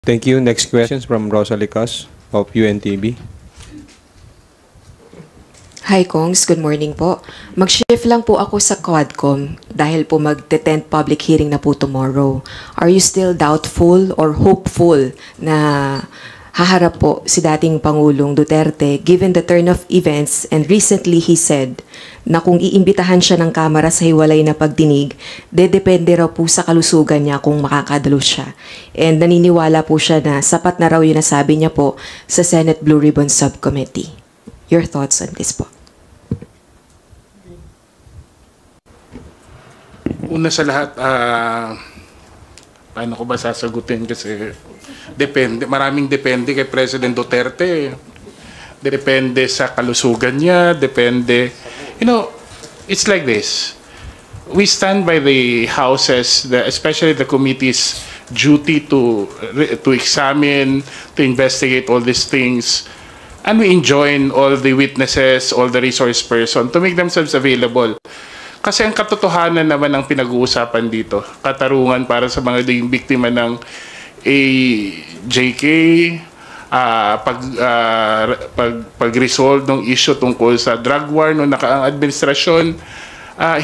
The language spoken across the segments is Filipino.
Thank you. Next questions from Rosalie Cas of UNTV. Hi, Kongs. Good morning po. Mag-shift lang po ako sa Quadcom dahil po mag-10th public hearing na po tomorrow. Are you still doubtful or hopeful na haharap po si dating Pangulong Duterte given the turn of events, and recently he said na kung iimbitahan siya ng Kamara sa hiwalay na pagdinig, depende raw po sa kalusugan niya kung makakadalo siya. And naniniwala po siya na sapat na raw yun na sabi niya po sa Senate Blue Ribbon Subcommittee. Your thoughts on this po? Una sa lahat, paano ko ba sasagutin kasi depende, maraming depende kay President Duterte. Depende sa kalusugan niya, depende. You know, it's like this. We stand by the houses, especially the committee's duty to examine, to investigate all these things. And we enjoin all the witnesses, all the resource person to make themselves available. Kasi ang katotohanan naman ang pinag-uusapan dito, katarungan para sa mga naging biktima ng AJK, pag-resolve ng issue tungkol sa drug war noong nakaang administrasyon.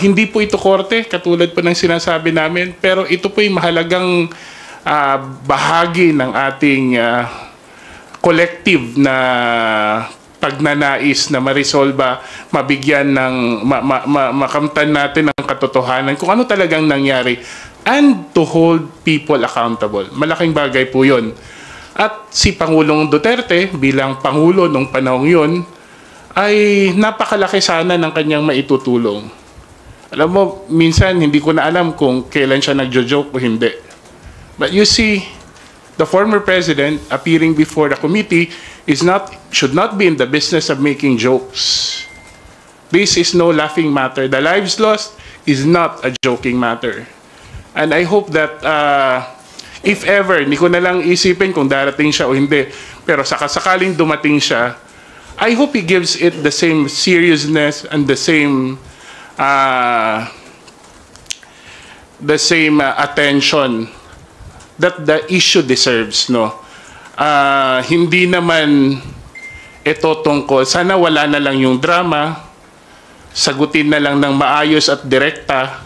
Hindi po ito korte, katulad po ng sinasabi namin, pero ito po yung mahalagang bahagi ng ating collective na pagnanais na ma-resolve, mabigyan ng, makamtan natin ng katotohanan kung ano talagang nangyari and to hold people accountable. Malaking bagay po yun. At si Pangulong Duterte bilang Pangulo nung panahong yun ay napakalaki sana ng kanyang maitutulong. Alam mo, minsan hindi ko na alam kung kailan siya nagjo-joke o hindi. But you see, the former president appearing before the committee should not be in the business of making jokes. This is no laughing matter. The lives lost is not a joking matter. And I hope that if ever, hindi ko na lang isipin kung darating siya o hindi, pero sakasakaling dumating siya, I hope he gives it the same seriousness and the same attention that the issue deserves, no? Hindi naman ito tungkol, sana wala na lang yung drama, sagutin na lang ng maayos at direkta,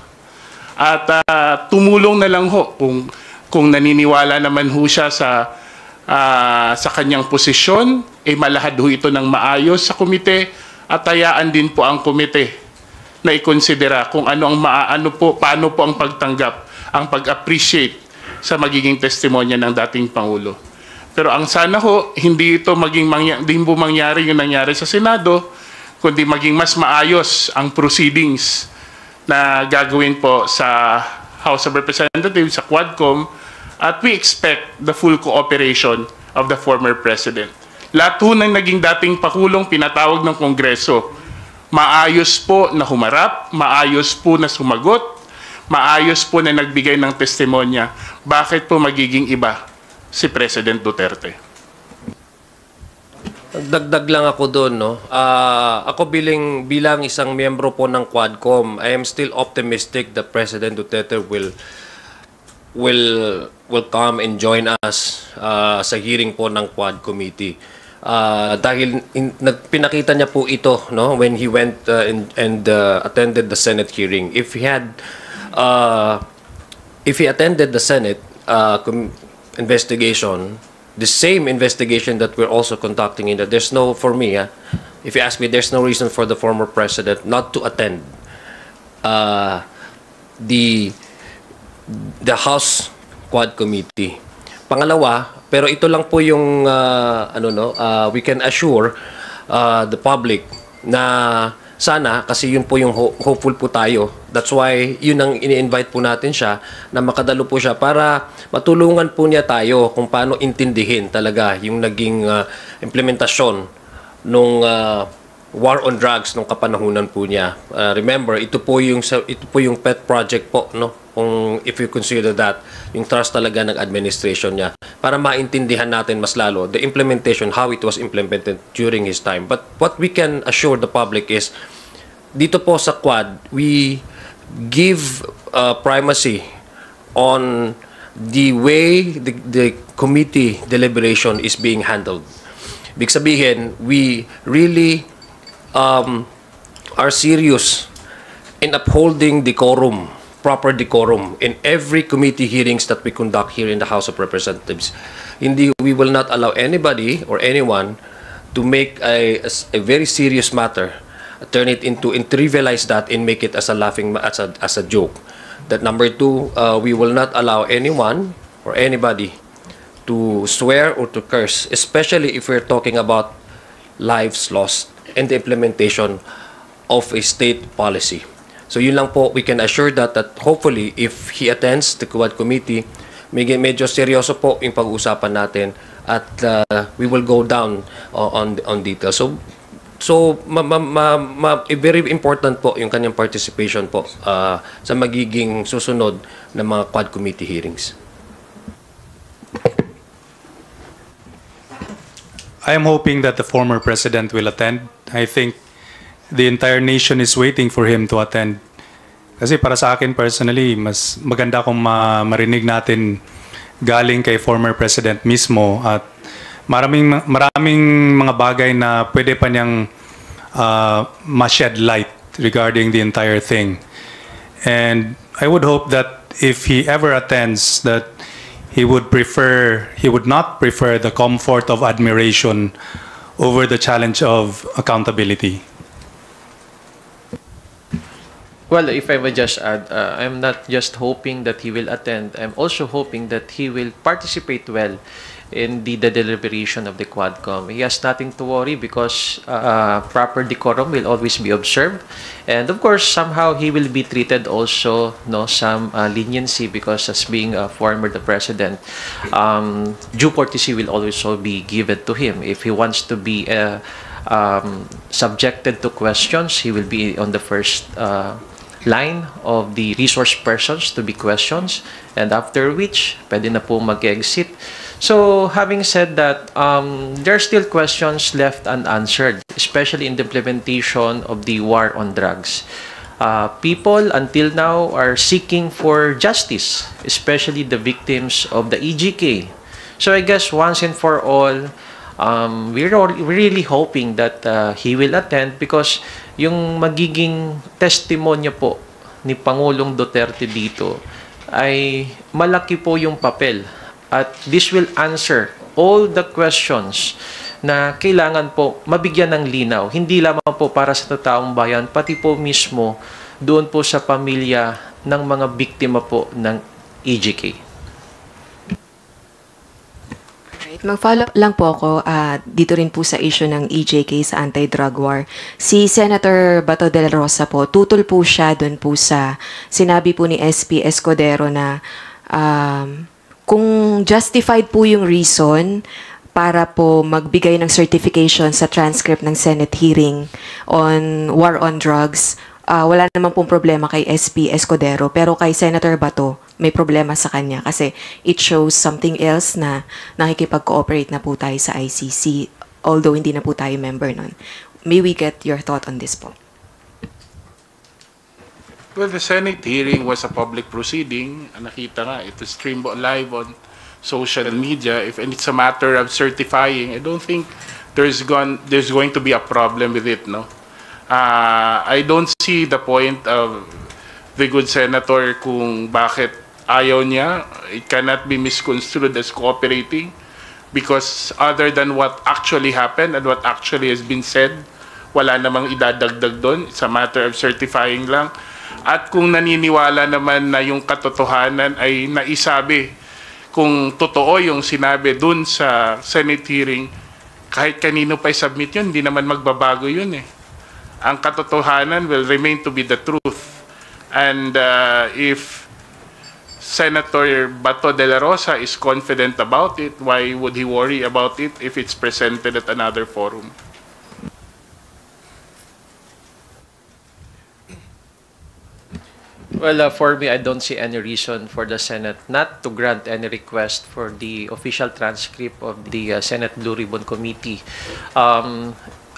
at tumulong na lang ho kung naniniwala naman ho siya sa kanyang posisyon, malahad ho ito ng maayos sa komite, at hayaan din po ang komite na ikonsidera kung paano po ang pagtanggap, ang pag-appreciate sa magiging testimonya ng dating Pangulo. Pero ang sana ho, hindi ito din po mangyari yung nangyari sa Senado, kundi maging mas maayos ang proceedings na gagawin po sa House of Representatives, sa Quadcom, at we expect the full cooperation of the former President. Lahat ho ng naging dating Pangulong pinatawag ng Kongreso, maayos po na humarap, maayos po na sumagot, maayos po na nagbigay ng testimonya. Bakit po magiging iba si President Duterte? Dagdag lang ako doon, no. Ako bilang isang miyembro po ng Quadcom, I am still optimistic that President Duterte will come and join us sa hearing po ng Quad Committee. Dahil pinakita niya po ito, no, when he went and attended the Senate hearing. If he attended the Senate investigation, the same investigation that we're also conducting in that, there's no, for me, if you ask me, there's no reason for the former president not to attend the House Quad Committee. Pangalawa, pero ito lang po yung we can assure the public na sana, kasi yun po yung hopeful po tayo. That's why yun ang ini-invite po natin siya na makadalo po siya para matulungan po niya tayo kung paano intindihin talaga yung naging implementasyon nung war on drugs nung kapanahunan po niya. Remember, ito po yung pet project po, no? Kung if you consider that, yung trust talaga ng administration niya, para maintindihan natin mas lalo the implementation, how it was implemented during his time. But what we can assure the public is, dito po sa Quad, we give primacy on the way the committee deliberation is being handled. Ibig sabihin, we really are serious in upholding decorum, proper decorum in every committee hearings that we conduct here in the House of Representatives. We will not allow anybody or anyone to make a very serious matter, turn it into, and trivialize that and make it as a laughing, as a joke. That number two, we will not allow anyone or anybody to swear or to curse, especially if we're talking about lives lost and the implementation of a state policy. So yun lang po, we can assure that hopefully if he attends the Quad Committee, medyo seryoso po yung pag-uusapan natin at we will go down on details. So very important po yung kanyang participation po sa magiging susunod na mga Quad Committee hearings. I am hoping that the former president will attend. I think the entire nation is waiting for him to attend. Kasi para sa akin personally, mas maganda kung marinig natin galing kay former president mismo at maraming mga bagay na pwede pa niyang ma-shed light regarding the entire thing. And I would hope that if he ever attends, that he would not prefer the comfort of admiration over the challenge of accountability. Well, if I would just add, I'm not just hoping that he will attend, I'm also hoping that he will participate well in the deliberation of the Quadcom. He has nothing to worry because proper decorum will always be observed. And of course, somehow he will be treated also some leniency because as being a former the president, due courtesy will also be given to him. If he wants to be subjected to questions, he will be on the first line of the resource persons to be questions, and after which pwede na po mag-exit. So having said that, there are still questions left unanswered, especially in the implementation of the war on drugs. People until now are seeking for justice, especially the victims of the EGK. So I guess once and for all, we're really hoping that he will attend because yung magiging testimonya po ni Pangulong Duterte dito ay malaki po yung papel at this will answer all the questions na kailangan po mabigyan ng linaw. Hindi lamang po para sa taong bayan, pati po mismo doon po sa pamilya ng mga biktima po ng EGK. Mag-follow up lang po ako dito rin po sa issue ng EJK sa anti-drug war. Si Senator Bato de la Rosa po, tutol po siya doon po sa sinabi po ni SP Escudero na kung justified po yung reason para po magbigay ng certification sa transcript ng Senate hearing on war on drugs, wala naman pong problema kay SP Escudero, pero kay Senator Bato, may problema sa kanya kasi it shows something else na nakikipag-cooperate na po tayo sa ICC, although hindi na po tayo member nun. May we get your thought on this po? Well, the Senate hearing was a public proceeding. Nakita nga, it was streamed live on social media. And it's a matter of certifying, I don't think there's going to be a problem with it, no? I don't see the point of the good senator kung bakit ayaw niya. It cannot be misconstrued as cooperating because other than what actually happened and what actually has been said, wala namang idadagdag doon. It's a matter of certifying lang. At kung naniniwala naman na yung katotohanan ay naisabi, kung totoo yung sinabi doon sa Senate hearing, kahit kanino pa i-submit yun, hindi naman magbabago yun eh. Ang katotohanan will remain to be the truth. And if Senator Bato de la Rosa is confident about it, why would he worry about it if it's presented at another forum? Well, for me, I don't see any reason for the Senate not to grant any request for the official transcript of the Senate Blue Ribbon Committee.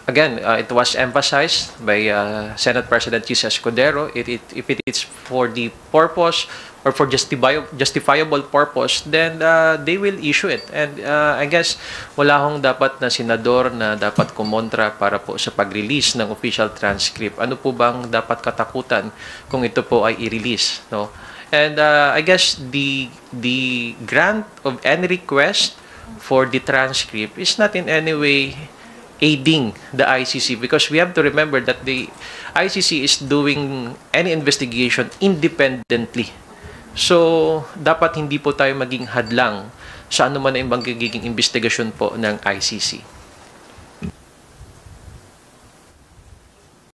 again, it was emphasized by Senate President Chis Escudero. If it is for the purpose or for justifiable purpose, then they will issue it. And I guess wala hong dapat na senador na dapat kumontra para po sa pag-release ng official transcript. Ano po bang dapat katakutan kung ito po ay i-release, no? And I guess the grant of any request for the transcript is not in any way aiding the ICC, because we have to remember that the ICC is doing any investigation independently. So, dapat hindi po tayo maging hadlang sa anuman ang magiging investigasyon po ng ICC.